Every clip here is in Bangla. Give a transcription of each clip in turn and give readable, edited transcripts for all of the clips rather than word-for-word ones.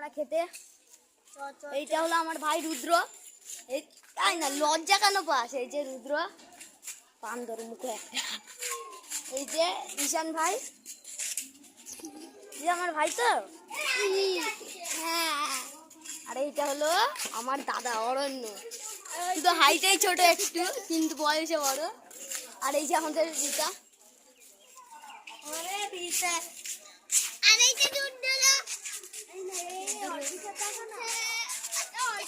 আমরা খেতে। এইটা হলো আমার ভাই রুদ্র। এই তাই না, লজ্জা কেন পাস? এই যে রুদ্র, পান ধরো মুখে একটা। এই যে ঈশান ভাই, এই আমার ভাই তো। হ্যাঁ, আর এইটা হলো আমার দাদা অরণ্য, শুধু হাইটাই ছোট একটু কিন্তু বয়সে বড়। আর এই যে আমাদের রিতা,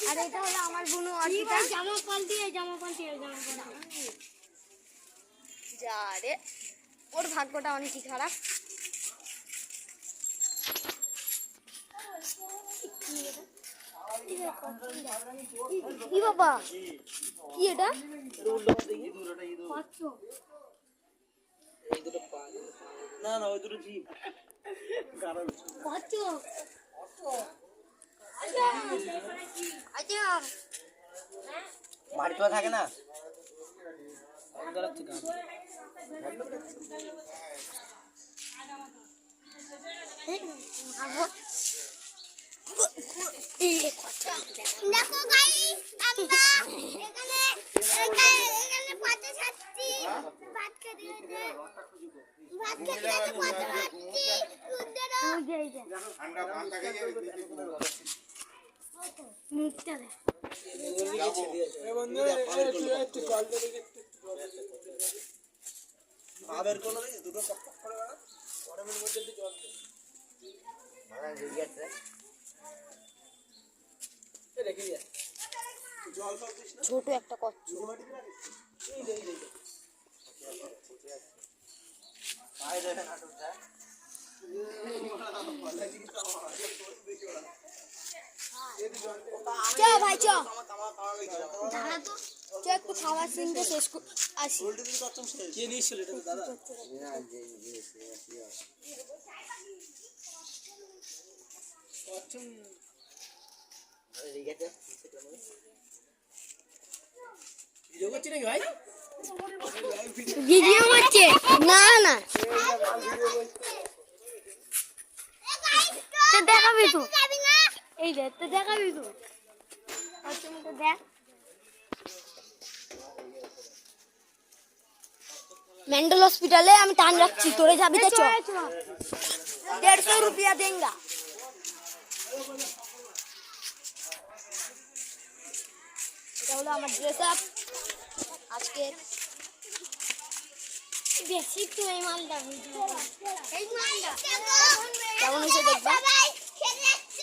আর এটা হলো আমার বোন অর্পিতা। জামা পাল্টিয়ে যা রে, ওর ভাগ্যটা অনেকই খারাপ। কি বাবা, কি এটা? না না, ওই দুটো জিপ বাড়ি তো থাকে না। দেখো গাইস, আমরা এখানে পাতে খাচ্ছি, ভাত খেতে পাতে খাচ্ছি। ঠান্ডা পান থাকে মুখটা দে। এই বন্ধু একটু কল দে দেখি। আবার কোন দুটো পক পক করে না, গরমের মধ্যে একটু জল দে। মারা জড়ি আছে। এই দেখি যা জল সব দিস না, ছোট একটা কচ্ছপ। এই দে আই দেখেন আটটা। চল ভাই চল, একটু খাবার সিনটা শেষ আসি। কে নিয়েছিল এটা দাদা? ভিডিও করছি নাকি ভাই? ভিডিও করছে না না, দেখাবি তো, এই যে তো দেখাবি তো, দেখ। মেন্টাল হসপিটালে আমি টান রাখছি, তোরে যাবি তো চল। 150 रुपया देंगा। এটা হলো আমার ড্রেস আপ আজকে। বেশি তো এই মালটা কেমন হয়েছে দেখবা।